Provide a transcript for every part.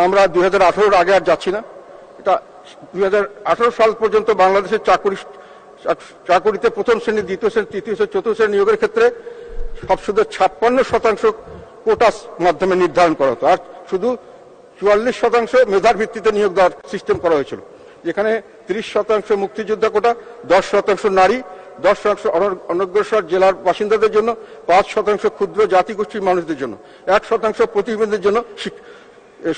আমরা 2018-র আগে আর যাচ্ছি না। এটা 2018 সাল পর্যন্ত বাংলাদেশের চাকুরিতে প্রথম শ্রেণী, দ্বিতীয় শ্রেণী, তৃতীয় শ্রেণী, চতুর্থ শ্রেণী নিয়োগের ক্ষেত্রে শুধু 56% কোটাস মাধ্যমে নির্ধারণ করা হতো, আর শুধু 44% মেধার ভিত্তিতে নিয়োগ দেওয়ার সিস্টেম করা হয়েছিল, যেখানে 30% মুক্তিযোদ্ধা কোটা, 10% নারী, 10% অনগ্রসর জেলার বাসিন্দাদের জন্য, 5% ক্ষুদ্র জাতিগোষ্ঠীর মানুষদের জন্য, 1% প্রতিবন্ধীদের জন্য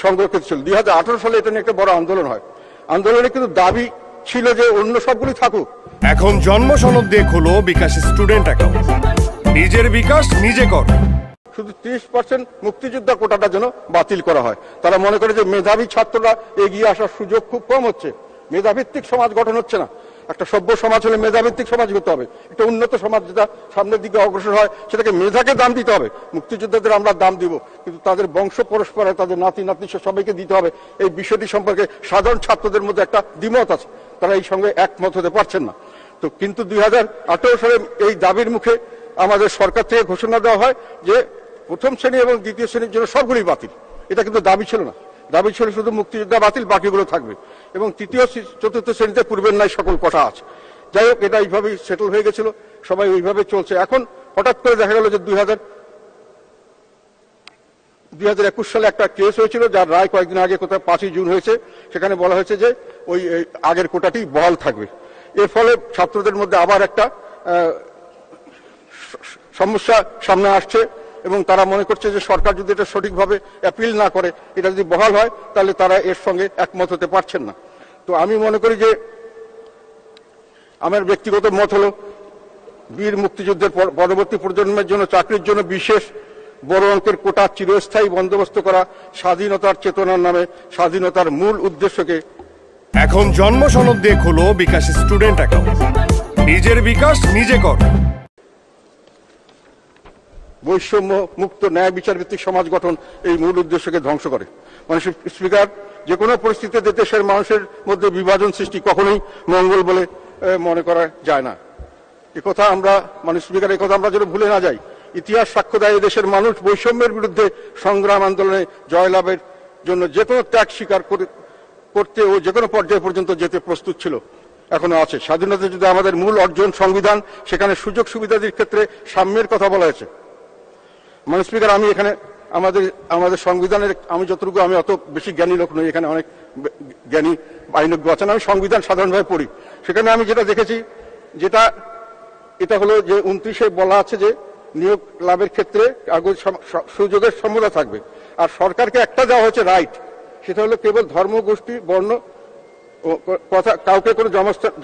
সংরক্ষিত ছিল। 2018 সালে এটা নিয়ে একটা বড় আন্দোলন হয়। আন্দোলনে কিন্তু দাবি ছিল যে অন্য সবগুলি থাকুক। এখন জন্ম সনদ দিয়ে খোলো বিকাশ স্টুডেন্ট অ্যাকাউন্ট, নিজের বিকাশ নিজে কর। শুধু 30% মুক্তিযোদ্ধা কোটাটা যেন বাতিল করা হয়। তারা মনে করে যে মেধাবী ছাত্ররা এগিয়ে আসার সুযোগ খুব কম হচ্ছে, মেধাভিত্তিক সমাজ গঠন হচ্ছে না। একটা সভ্য সমাজ হলে মেধাভিত্তিক সমাজ হতে হবে। একটা উন্নত সমাজ যেটা সামনের দিকে অগ্রসর হয়, সেটাকে মেধাকে দাম দিতে হবে। মুক্তিযোদ্ধাদের আমরা দাম দিব, কিন্তু তাদের বংশ পরস্পরে, তাদের নাতি নাতনি সবাইকে দিতে হবে। এই বিষয়টি সম্পর্কে সাধারণ ছাত্রদের মধ্যে একটা দ্বিমত আছে, তারা এই সঙ্গে একমত হতে পারছেন না। তো কিন্তু 2018 সালে এই দাবির মুখে আমাদের সরকার থেকে ঘোষণা দেওয়া হয় যে প্রথম শ্রেণী এবং দ্বিতীয় শ্রেণীর জন্য সবগুলি বাতিল। এটা কিন্তু দাবি ছিল না, দাবি ছিল শুধু মুক্তিযোদ্ধা বাতিল, বাকিগুলো থাকবে, এবং তৃতীয় চতুর্থ শ্রেণীতে পূর্বের নাই সকল কথা আছে। যাই হোক, এটা এইভাবেই সেটেল হয়ে গেছিল, সবাই ওইভাবে চলছে। এখন হঠাৎ করে দেখা গেল যে 2021 সালে একটা কেস হয়েছিল, যার রায় কয়েকদিন আগে, কোথায় 5ই জুন হয়েছে, সেখানে বলা হয়েছে যে ওই আগের কোটাটি বহাল থাকবে। এর ফলে ছাত্রদের মধ্যে আবার একটা সমস্যা সামনে আসছে, এবং তারা মনে করছে যে সরকার যদি এটা সঠিকভাবে অ্যাপিল না করে, এটা যদি বহাল হয়, তাহলে তারা এর সঙ্গে একমত হতে পারছেন না। তো আমি মনে করি যে আমার ব্যক্তিগত মত হলো, বীর মুক্তিযুদ্ধের পরবর্তী প্রজন্মের জন্য চাকরির জন্য বিশেষ বড় অঙ্কের কোটা চিরস্থায়ী বন্দোবস্ত করা স্বাধীনতার চেতনার নামে স্বাধীনতার মূল উদ্দেশ্যকে। এখন জন্ম সনদ দিয়ে খোলো বিকাশ স্টুডেন্ট অ্যাকাউন্ট, নিজের বিকাশ নিজে কর। বৈষম্য মুক্ত ন্যায় বিচার ভিত্তিক সমাজ গঠন এই মূল উদ্দেশ্যকে ধ্বংস করে। মানে স্পিকার, যে কোনো পরিস্থিতিতে দেশের মানুষের মধ্যে বিভাজন সৃষ্টি কখনোই মঙ্গল বলে মনে করা যায় না। একথা আমরা, মানে স্পিকার, একথা আমরা যেন ভুলে না যাই। ইতিহাস সাক্ষ্য দেয় দেশের মানুষ বৈষম্যের বিরুদ্ধে সংগ্রাম আন্দোলনে জয়লাভের জন্য যে কোনো ত্যাগ স্বীকার করতে ও যে কোনো পর্যায় পর্যন্ত যেতে প্রস্তুত ছিল, এখনো আছে। স্বাধীনতা যদি আমাদের মূল অর্জন সংবিধান, সেখানে সুযোগ সুবিধাদের ক্ষেত্রে সাম্যের কথা বলা হয়েছে। মানে স্পিকার, আমি এখানে আমাদের সংবিধানের, আমি যতটুকু, আমি অত বেশি জ্ঞানী লোক নই, এখানে অনেক জ্ঞানী আইনজ্ঞ আছেন, আমি সংবিধান সাধারণভাবে পড়ি। সেখানে আমি যেটা দেখেছি, এটা হলো যে 29-এ বলা আছে যে নিয়োগ লাভের ক্ষেত্রে সুযোগের সমতা থাকবে, আর সরকারকে একটা দেওয়া হয়েছে রাইট, সেটা হলো কেবল ধর্ম, গোষ্ঠী, বর্ণ কাউকে কোনো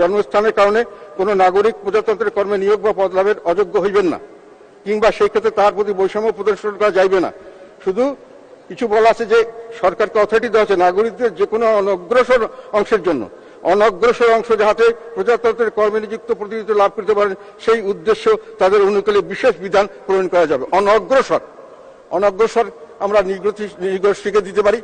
জন্মস্থানের কারণে কোনো নাগরিক প্রজাতন্ত্রের কর্মে নিয়োগ বা পদ লাভের অযোগ্য হইবেন না, কিংবা সেই ক্ষেত্রে তার প্রতি বৈষম্য প্রদর্শন করা যাইবে না। শুধু কিছু বলা আছে যে সরকারকে অথরিটি দেওয়া হচ্ছে নাগরিকদের যে কোনো অনগ্রসর অংশের জন্য, অনগ্রসর অংশ যাহাতে প্রজাতন্ত্রের কর্মে নিযুক্ত প্রতিনিধিত্ব লাভ করতে পারেন, সেই উদ্দেশ্য তাদের অনুকূলে বিশেষ বিধান প্রণয়ন করা যাবে। অনগ্রসর আমরা নিগোষ্ঠীকে দিতে পারি,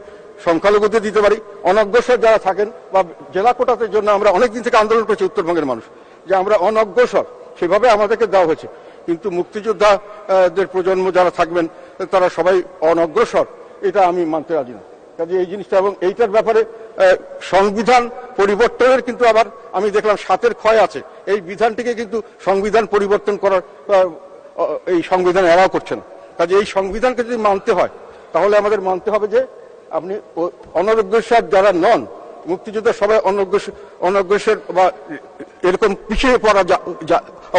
সংখ্যালঘুদের দিতে পারি। অনগ্রসর যারা থাকেন বা জেলা কোটাতের জন্য আমরা অনেকদিন থেকে আন্দোলন করছি উত্তরবঙ্গের মানুষ, যে আমরা অনগ্রসর, সেভাবে আমাদেরকে দেওয়া হয়েছে। কিন্তু মুক্তিযোদ্ধাদের প্রজন্ম যারা থাকবেন, তারা সবাই অনগ্রসর, এটা আমি মানতে রাজি না। কাজে এই জিনিসটা, এবং এইটার ব্যাপারে সংবিধান পরিবর্তনের কিন্তু আবার আমি দেখলাম 7-এর ক্ষয় আছে। এই বিধানটিকে কিন্তু সংবিধান পরিবর্তন করার এই সংবিধান এলাও করছে না। কাজে এই সংবিধানকে যদি মানতে হয়, তাহলে আমাদের মানতে হবে যে আপনি অনগ্রসর যারা নন, মুক্তিযোদ্ধা সবাই অনগ্রসর বা এরকম পিছিয়ে পড়া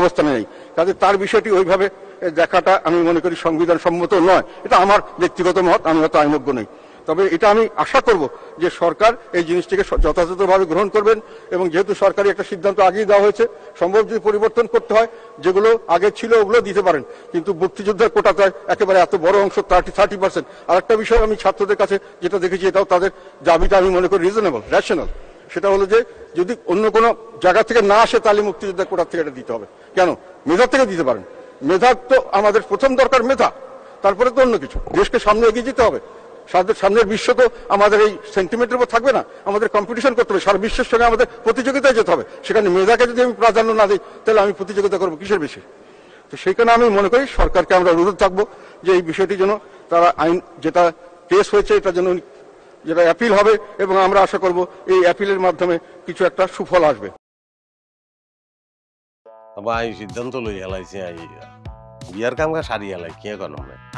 অবস্থানে নেই। কাজে তার বিষয়টি ওইভাবে দেখাটা আমি মনে করি সংবিধান সম্মত নয়। এটা আমার ব্যক্তিগত মত, আমি হয়তো আইনজ্ঞ নই। তবে এটা আমি আশা করব যে সরকার এই জিনিসটিকে যথাযথভাবে গ্রহণ করবেন, এবং যেহেতু সরকারি একটা সিদ্ধান্ত আগেই দেওয়া হয়েছে, সম্ভব যদি পরিবর্তন করতে হয়, যেগুলো আগে ছিল ওগুলো দিতে পারেন, কিন্তু মুক্তিযোদ্ধার কোটাতে একেবারে এত বড় অংশ 30%। আর একটা বিষয় আমি ছাত্রদের কাছে যেটা দেখেছি, এটাও তাদের দাবিটা আমি মনে করি রিজনেবল, রেশনাল। সেটা হলো যে যদি অন্য কোনো জায়গা থেকে না আসে, তাহলে মুক্তিযোদ্ধার কোটার থেকে এটা দিতে হবে। কেন? মেধা থেকে দিতে পারেন। মেধা তো আমাদের প্রথম দরকার, মেধা, তারপরে তো অন্য কিছু। দেশকে সামনে এগিয়ে যেতে হবে। সামনের বিশ্ব তো আমাদের এই সেন্টিমেন্টের উপর থাকবে না, আমাদের কম্পিটিশন করতে হবে, সারা বিশ্বের সঙ্গে আমাদের প্রতিযোগিতায় যেতে হবে। সেখানে মেধাকে যদি আমি প্রাধান্য না দিই, তাহলে আমি প্রতিযোগিতা করবো কিসের বেশি? তো সেইখানে আমি মনে করি সরকারকে আমরা অনুরোধ থাকবো যে এই বিষয়টি যেন তারা আইন যেটা কেস হয়েছে, এটা যেন যেটা অ্যাপিল হবে, এবং আমরা আশা করব এই অ্যাপিলের মাধ্যমে কিছু একটা সুফল আসবে। ভাই সিদ্ধান্ত লই হেলাইছে বিয়ার কাম কা সারি হেলাই কে কোন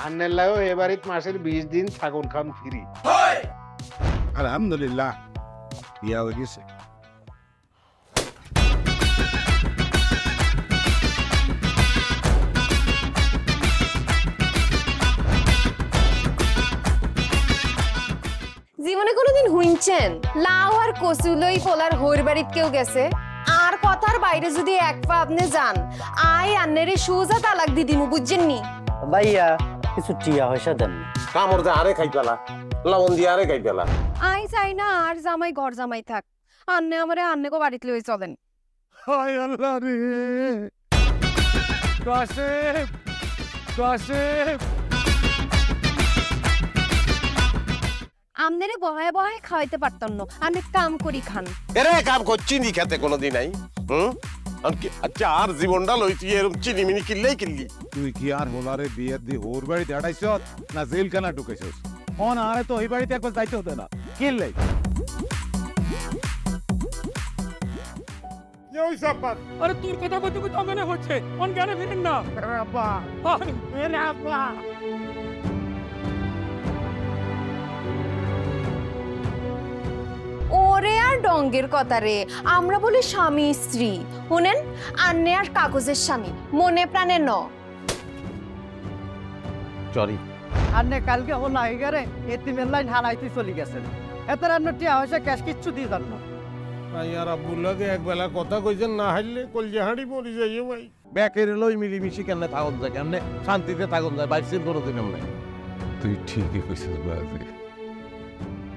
আন্নের লাগো এবারিত মাসের 20 দিন ছাগল খাম ফ্রি। আলহামদুলিল্লাহ বিয়া হয়ে গেছে। জীবনে কোনোদিন হুইনছেন লাউ আর কচুলই পোলার হইর বাড়িত কেউ গেছে আর কথার বাইরে যদি এক পা আপনি যান আই আন্নেরে সুজা তালাক দি দিমু বুঝছেন নি? ভাইয়া কিছু টিয়া পয়সা দেন। কামর দে আরে খাই পেলা লবণ দিয়ে আরে খাই পেলা। আই চাই না আর জামাই ঘর জামাই থাক, আন্নে আমারে আন্নেকো বাড়িতে লই চলেন। হায় আল্লাহ রে, কাশেম কাশেম আমনেরে বহায় বহায় খাওয়াইতে পারতাম না, আন্নে কাম করি খান। এরে কাম করছি নি খেতে কোনোদিন নাই। আচ্ছা আর জীবনটা লই তুই এরকম চিনিমিনি কিল্লেই কিল্লি। তুই কি আর হোলারে বিয়ে দিয়ে ওর বাড়িতে আড়াইছ না জেলখানা ঢুকেছিস? অন আরে তো ওই বাড়িতে একবার যাইতে হতে না কিনলে। আরে তোর কথা কইতে কইতে মনে হচ্ছে অন জ্ঞানে ফিরেন না। আব্বা মেরে আব্বা ওরে আর ডঙ্গের কথা রে, আমরা বলি স্বামী স্ত্রী, শুনেন আন্নে আর কাগজের স্বামী, মনে প্রাণে ন। সরি আন্নে কালকে ও নাইগারে এতিমের লাইন হারাইতে চলে গেছেন। এত রান্ন টিয়া পয়সা ক্যাশ কিচ্ছু দিয়ে যান না। আর আব্বুল্লাহকে একবেলা কথা কইছেন না হাইলে কলজে হাঁড়ি মরি যাইও ভাই। ব্যাকের লই মিলিমিশি কেমনে থাকুন যায়, কেমনে শান্তিতে থাকুন যায়, বাইসের কোনোদিন এমনি। তুই ঠিকই কইছিস বাজে,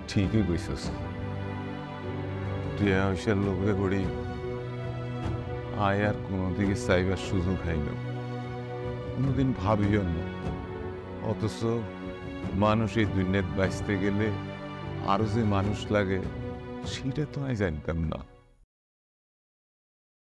ঠিকই কইছিস। তুই আয়সার লোভে পড়ি আয় আর কোনোদিকে চাইবার সুযোগ হাইল, কোনোদিন ভাবিও না। অথচ মানুষ এই দুনিয়াত বাঁচতে গেলে আরো যে মানুষ লাগে সেটা তো আমি জানতাম না।